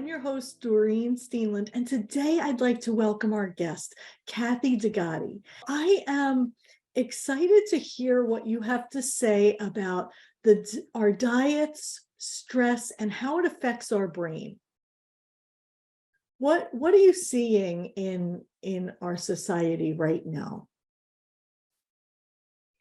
I'm your host, Doreen Steenland, and today I'd like to welcome our guest, Kathy Degatti. I am excited to hear what you have to say about our diets, stress, and how it affects our brain. What are you seeing in our society right now?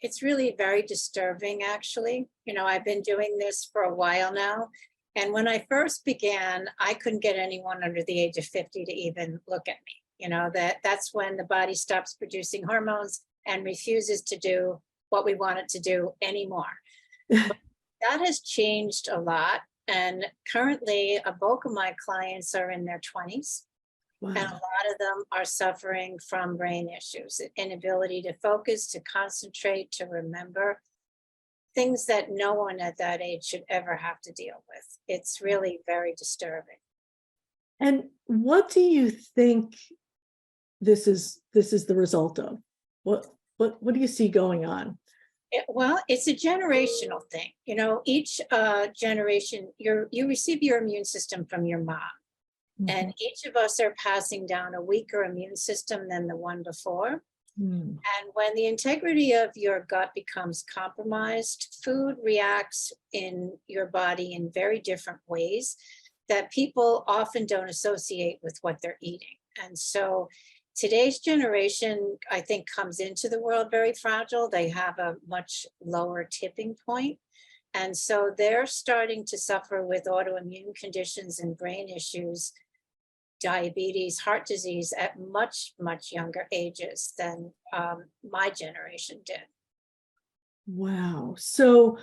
It's really very disturbing, actually. I've been doing this for a while now. And when I first began, I couldn't get anyone under the age of 50 to even look at me. That's when the body stops producing hormones and refuses to do what we want it to do anymore. But that has changed a lot. And currently, a bulk of my clients are in their 20s. And a Wow. lot of them are suffering from brain issues, inability to focus, to concentrate, to remember things that no one at that age should ever have to deal with. It's really very disturbing. And what do you think this is the result of? What do you see going on? Well, it's a generational thing. Each generation, you receive your immune system from your mom. And each of us are passing down a weaker immune system than the one before. Mhm. And when the integrity of your gut becomes compromised, food reacts in your body in very different ways that people often don't associate with what they're eating. And so today's generation, I think, comes into the world very fragile. They have a much lower tipping point. And so they're starting to suffer with autoimmune conditions and brain issues, diabetes, heart disease at much, much younger ages than my generation did. Wow. So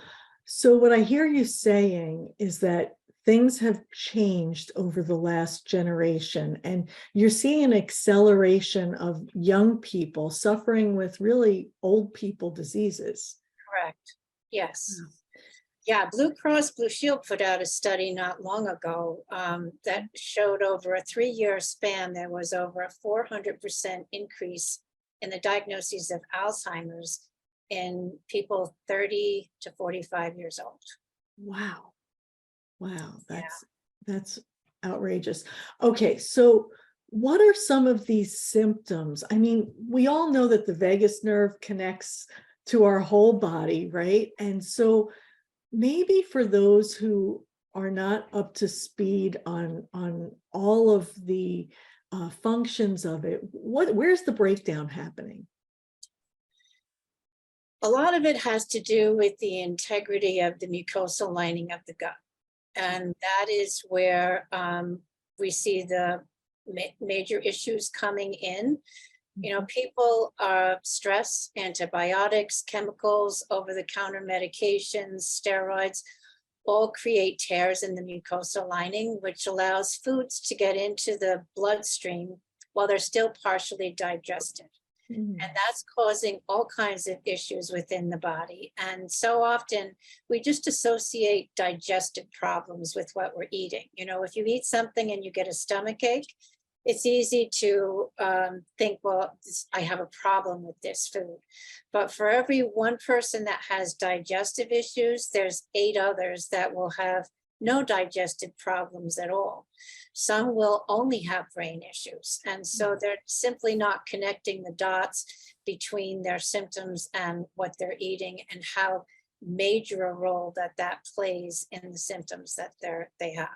what I hear you saying is that things have changed over the last generation, and you're seeing an acceleration of young people suffering with really old people diseases. Correct. Yes. Yeah. Yeah, Blue Cross Blue Shield put out a study not long ago that showed over a 3-year span, there was over a 400% increase in the diagnoses of Alzheimer's in people 30 to 45 years old. Wow. Wow. Yeah. That's outrageous. Okay, so what are some of these symptoms? I mean, we all know that the vagus nerve connects to our whole body, right? And so maybe for those who are not up to speed on all of the functions of it, where's the breakdown happening? A lot of it has to do with the integrity of the mucosal lining of the gut. And that is where we see the major issues coming in. People stress, antibiotics, chemicals, over-the-counter medications, steroids, all create tears in the mucosal lining, which allows foods to get into the bloodstream while they're still partially digested. Mhm. And that's causing all kinds of issues within the body. And so often we just associate digestive problems with what we're eating. If you eat something and you get a stomach ache, it's easy to think, well, I have a problem with this food. But for every one person that has digestive issues, there's 8 others that will have no digestive problems at all. Some will only have brain issues. And so they're simply not connecting the dots between their symptoms and what they're eating and how major a role that plays in the symptoms that they have.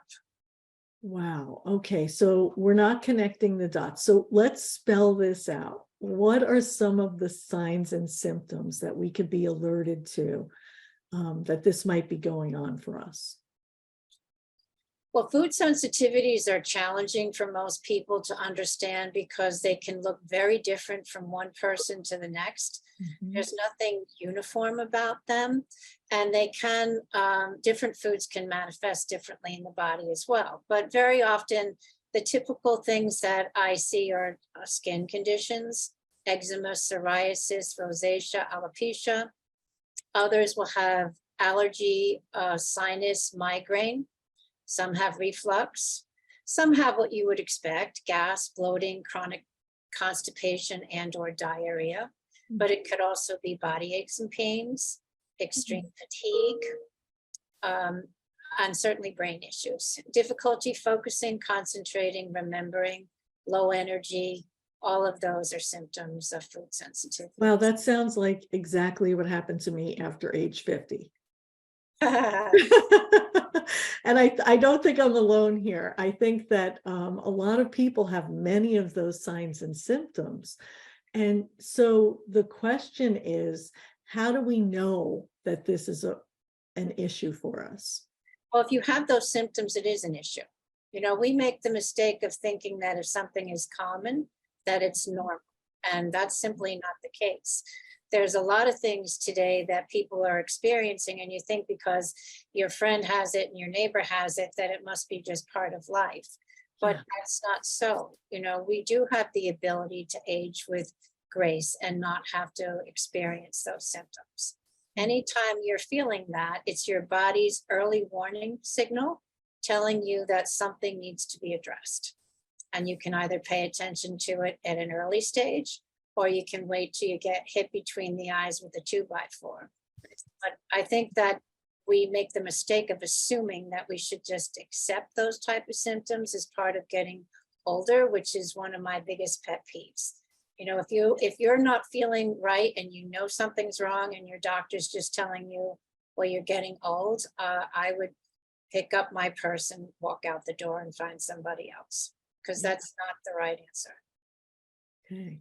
Wow. Okay. So we're not connecting the dots. So let's spell this out. What are some of the signs and symptoms that we could be alerted to that this might be going on for us? Well, food sensitivities are challenging for most people to understand because they can look very different from one person to the next. Mhm. There's nothing uniform about them, and different foods can manifest differently in the body as well. But very often, the typical things that I see are skin conditions, eczema, psoriasis, rosacea, alopecia. Others will have allergy, sinus, migraine. Some have reflux. Some have what you would expect, gas, bloating, chronic constipation, and/or diarrhea. But it could also be body aches and pains, extreme fatigue, um, and certainly brain issues. Difficulty focusing, concentrating, remembering, low energy, all of those are symptoms of food sensitivity. Well, that sounds like exactly what happened to me after age 50. And I don't think I'm alone here. I think that a lot of people have many of those signs and symptoms. And so the question is, how do we know that this is an issue for us? Well, if you have those symptoms, it is an issue. You know, we make the mistake of thinking that if something is common, that it's normal, and that's simply not the case. There's a lot of things today that people are experiencing, and you think because your friend has it and your neighbor has it, that it must be just part of life. But Yeah. that's not so. You know, we do have the ability to age with grace and not have to experience those symptoms. Anytime you're feeling that, it's your body's early warning signal telling you that something needs to be addressed. And you can either pay attention to it at an early stage, or you can wait till you get hit between the eyes with a 2x4. But I think that we make the mistake of assuming that we should just accept those type of symptoms as part of getting older, which is one of my biggest pet peeves. You know, if you're not feeling right and you know something's wrong and your doctor's just telling you, well, you're getting old, I would pick up my purse and walk out the door and find somebody else, because that's not the right answer. Okay.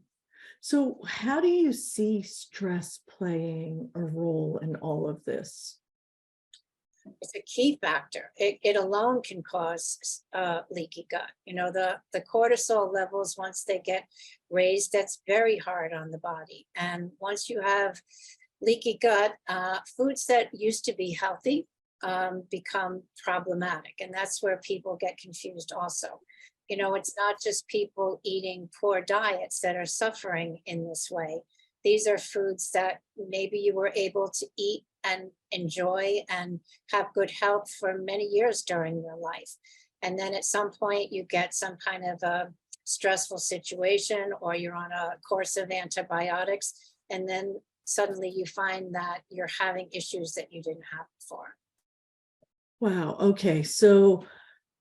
So how do you see stress playing a role in all of this? It's a key factor. It alone can cause leaky gut. You know, the cortisol levels, once they get raised, that's very hard on the body. And once you have leaky gut, foods that used to be healthy become problematic. And that's where people get confused also. You know, it's not just people eating poor diets that are suffering in this way. These are foods that maybe you were able to eat and enjoy and have good health for many years during your life. And then at some point you get some kind of a stressful situation, or you're on a course of antibiotics, and then suddenly you find that you're having issues that you didn't have before. Wow. Okay. So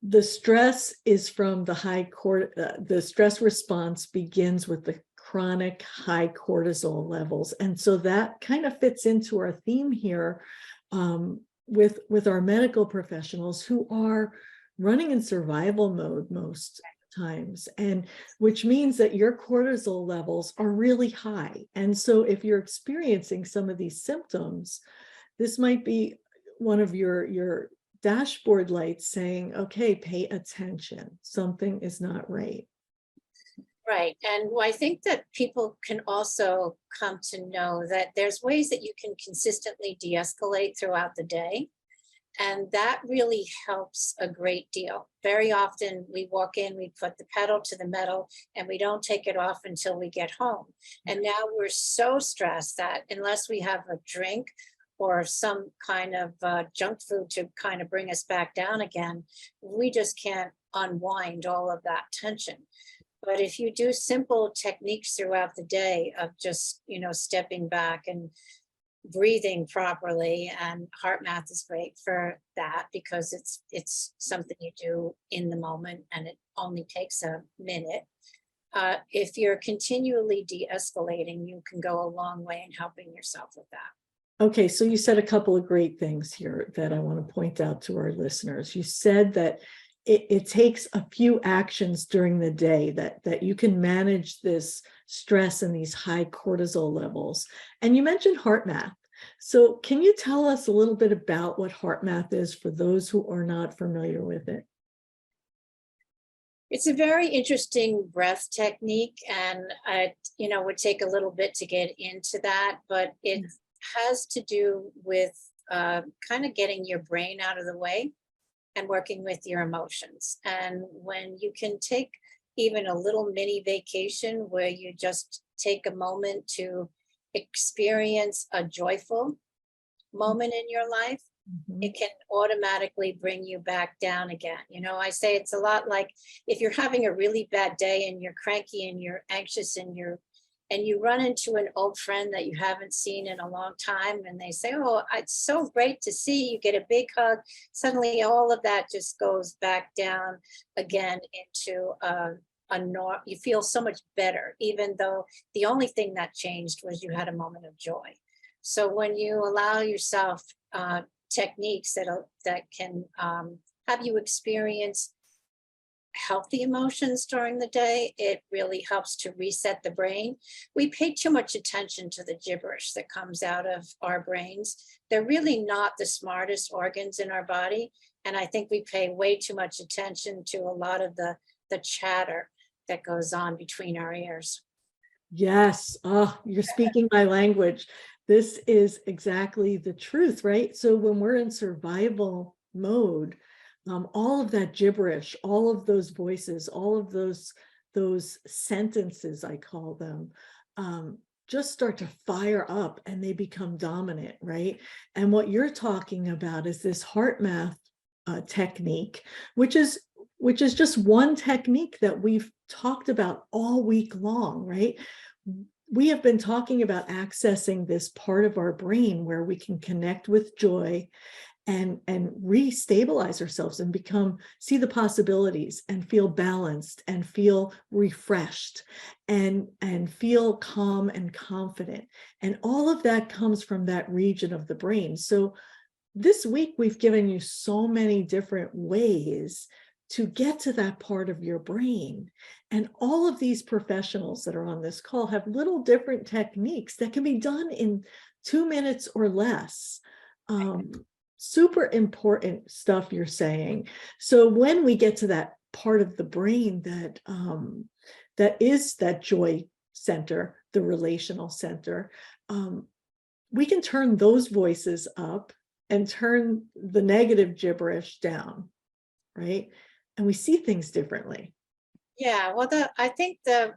the stress is from the the stress response begins with the chronic high cortisol levels. And so that kind of fits into our theme here with our medical professionals who are running in survival mode most times, and which means that your cortisol levels are really high. And so if you're experiencing some of these symptoms, this might be one of your dashboard lights saying, okay, pay attention, something is not right. Right. And I think that people can also come to know that there's ways that you can consistently de-escalate throughout the day. And that really helps a great deal. Very often we walk in, we put the pedal to the metal, and we don't take it off until we get home. And now we're so stressed that unless we have a drink or some kind of junk food to kind of bring us back down again, we just can't unwind all of that tension. But if you do simple techniques throughout the day of just, you know, stepping back and breathing properly, and HeartMath is great for that because it's something you do in the moment and it only takes a minute. If you're continually de-escalating, you can go a long way in helping yourself with that. Okay, so you said a couple of great things here that I want to point out to our listeners. You said that it takes a few actions during the day that you can manage this stress and these high cortisol levels. And you mentioned HeartMath. So can you tell us a little bit about what HeartMath is for those who are not familiar with it? It's a very interesting breath technique, and you know, would take a little bit to get into that, but it has to do with kind of getting your brain out of the way and working with your emotions. And when you can take even a little mini vacation where you just take a moment to experience a joyful moment in your life, it can automatically bring you back down again. You know, I say it's a lot like if you're having a really bad day and you're cranky and you're anxious and and you run into an old friend that you haven't seen in a long time, and they say, "Oh, it's so great to see you," get a big hug. Suddenly, all of that just goes back down again into you feel so much better, even though the only thing that changed was you had a moment of joy. So when you allow yourself techniques that can have you experience healthy emotions during the day, it really helps to reset the brain. We pay too much attention to the gibberish that comes out of our brains. They're really not the smartest organs in our body. And I think we pay way too much attention to a lot of the chatter that goes on between our ears. Yes. Oh, you're speaking my language. This is exactly the truth, right? So when we're in survival mode, all of that gibberish, all of those voices, all of those sentences, I call them, just start to fire up and they become dominant, right? And what you're talking about is this heart math technique, which is just one technique that we've talked about all week long, right? We have been talking about accessing this part of our brain where we can connect with joy and restabilize ourselves and see the possibilities and feel balanced and feel refreshed and feel calm and confident. And all of that comes from that region of the brain. So this week, we've given you so many different ways to get to that part of your brain. And all of these professionals that are on this call have little different techniques that can be done in 2 minutes or less. Super important stuff you're saying. So when we get to that part of the brain that is that joy center, the relational center, we can turn those voices up and turn the negative gibberish down, right? And we see things differently. Yeah, well, I think the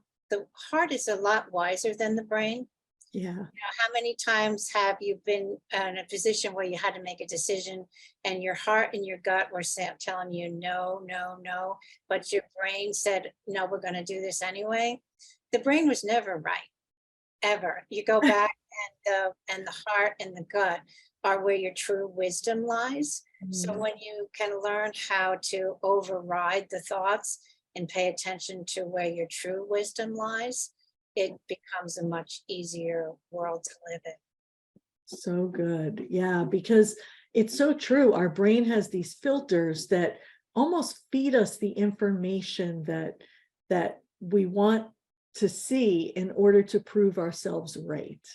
heart is a lot wiser than the brain. Yeah. You know, how many times have you been in a position where you had to make a decision and your heart and your gut were telling you no, no, no, but your brain said, no, we're going to do this anyway? The brain was never right, ever. You go back and the heart and the gut are where your true wisdom lies. So when you can learn how to override the thoughts and pay attention to where your true wisdom lies, it becomes a much easier world to live in. So good. Yeah, because it's so true. Our brain has these filters that almost feed us the information that we want to see in order to prove ourselves right.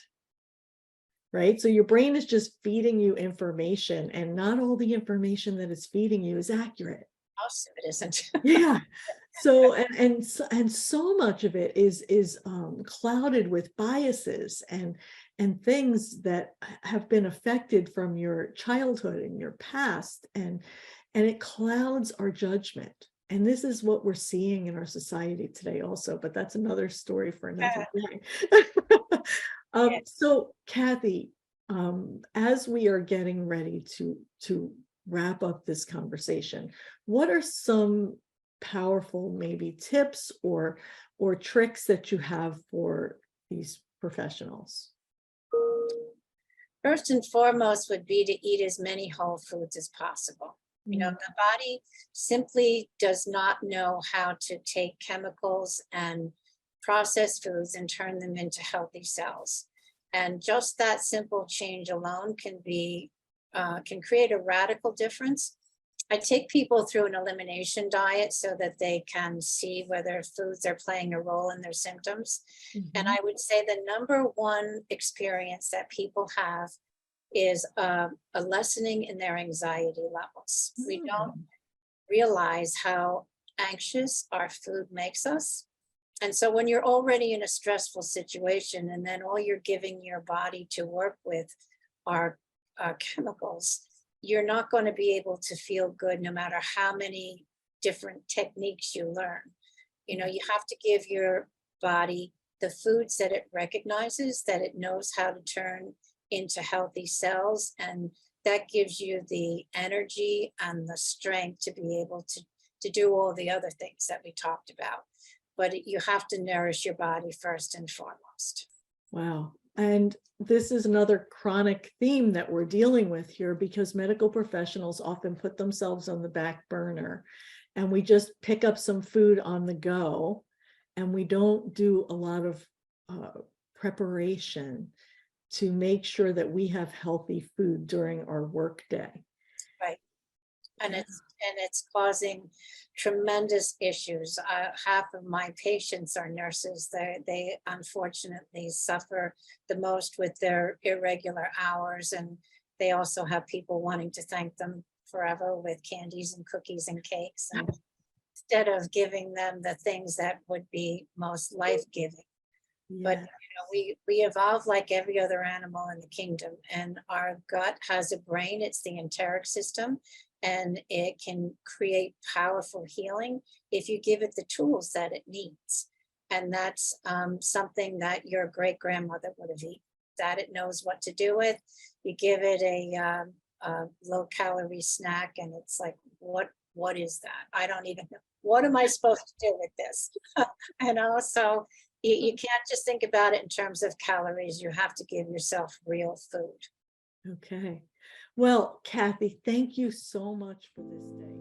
Right? So your brain is just feeding you information, and not all the information that it's feeding you is accurate. Most of it isn't. Yeah. So and so much of it is clouded with biases and things that have been affected from your childhood and your past, and it clouds our judgment. And this is what we're seeing in our society today also, but that's another story for another day. So Kathy, as we are getting ready to wrap up this conversation, what are some powerful maybe tips or tricks that you have for these professionals? First and foremost would be to eat as many whole foods as possible. You know, the body simply does not know how to take chemicals and processed foods and turn them into healthy cells. And just that simple change alone can create a radical difference. I take people through an elimination diet so that they can see whether foods are playing a role in their symptoms. And I would say the number one experience that people have is a lessening in their anxiety levels. We don't realize how anxious our food makes us. And so when you're already in a stressful situation and then all you're giving your body to work with are chemicals, you're not going to be able to feel good no matter how many different techniques you learn. You know, you have to give your body the foods that it recognizes, that it knows how to turn into healthy cells. And that gives you the energy and the strength to be able to do all the other things that we talked about. but you have to nourish your body first and foremost. Wow. And this is another chronic theme that we're dealing with here, because medical professionals often put themselves on the back burner, and we just pick up some food on the go, and we don't do a lot of preparation to make sure that we have healthy food during our workday. Right. And Yeah. it's causing tremendous issues. Half of my patients are nurses. They unfortunately suffer the most with their irregular hours, and they also have people wanting to thank them forever with candies and cookies and cakes, and instead of giving them the things that would be most life-giving. But Yeah. we evolve like every other animal in the kingdom, and our gut has a brain. It's the enteric system, and it can create powerful healing if you give it the tools that it needs. And that's something that your great grandmother would have eaten, that it knows what to do with. You give it a low calorie snack, and it's like, what is that? I don't even know. What am I supposed to do with this? And also, you can't just think about it in terms of calories. You have to give yourself real food. Okay. Well, Kathy, thank you so much for this day.